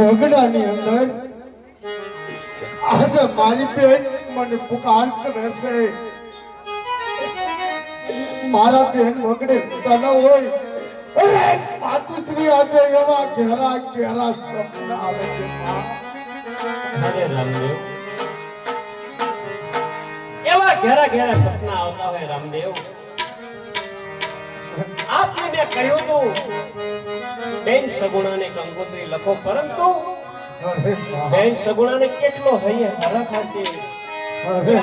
ઓગડાની અંદર આજે મારી બેન મને પુકાર કરે છે. મારા બેન વગડે તને હોય માતુશ્રી આજે એવા ઘેરા ઘેરા સપના આવે છે. અરે રામદેવ, એવા ઘેરા ઘેરા સપના આવતા હોય રામદેવ. આપને મેં કહ્યું તું બેન સગુણાને કંકોત્રી લખો, પરંતુ બેન સગુણાને કેટલો હૈયે હરખ હશે.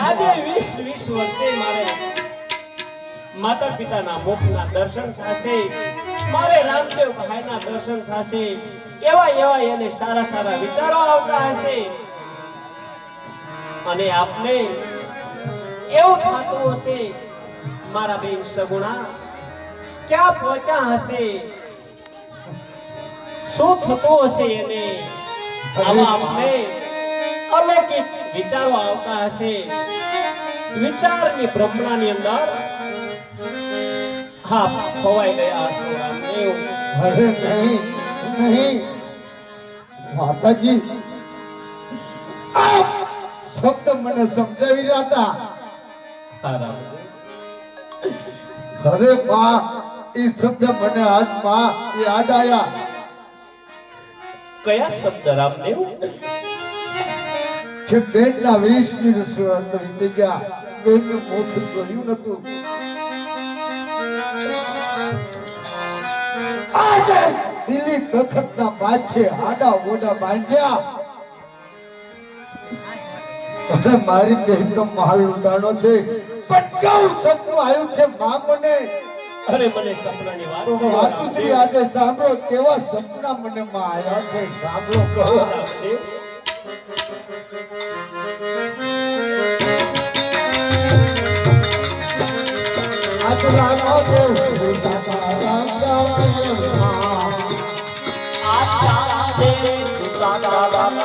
આજે 20 વર્ષે મારે માતા પિતાના મુખના દર્શન થશે, મારે રામદેવ ભાઈના દર્શન થશે. એવા એને સારા સારા વિચારો આવતા હશે અને આપને એવું થતું હશે મારા બેન સગુણા ક્યાં પહોંચ્યા હશે, શું થતું હશે એને. આવા આપને અલૌકિક વિચારો આવતા હશે. વિચારની બ્રહ્મણાની અંદર હા ખોવાઈ ગયા હશો રામદેવ. અરે નહીં નહીં માતાજી, આ શબ્દ મને સમજાવી રહ્યા હતા. અરે બા, એ શબ્દ મને આજ બા યાદ આયા. કયા શબ્દ રામદેવ? કે બેનના 20ની રસોઈ વીતી ગયા, બેનનું મુખ જોયું નતું. આજે દિલ્હી તખતના બાદશે આડા ઓડા બાંધ્યા. હવે મારી બહેનનો માલ ઉડાડો છે, પણ કેવું સપનું આવ્યું છે માં મને. અરે મને સપનાની વાત તો માતુશ્રી આજે સાંભળો, કેવા સપના મને માં આવ્યા છે, સાંભળો કહો રામદેવ. આટલા દેવ સુદાતા રામ આટા દે સુદાતા રામ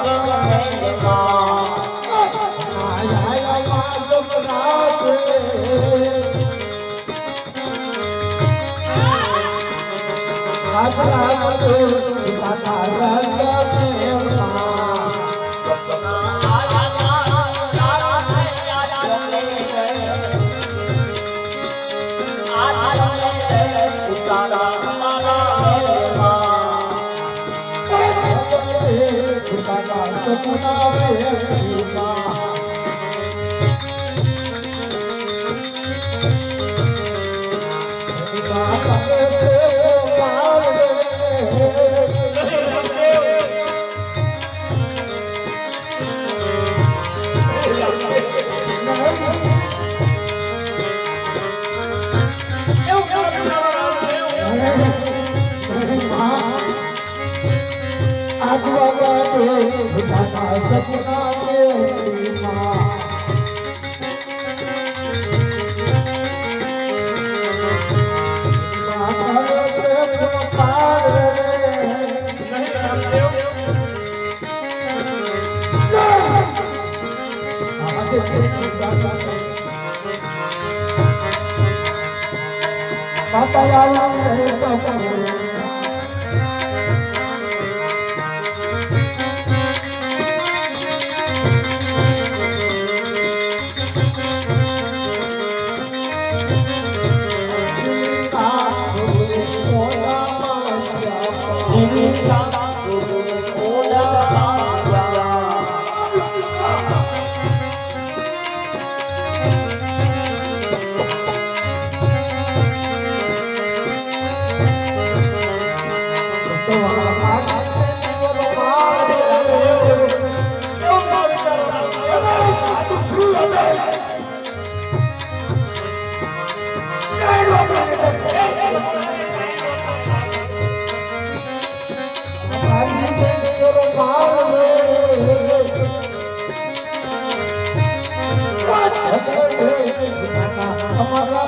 અમારા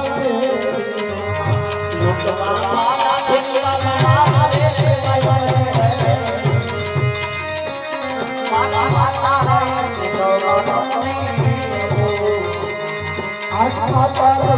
હા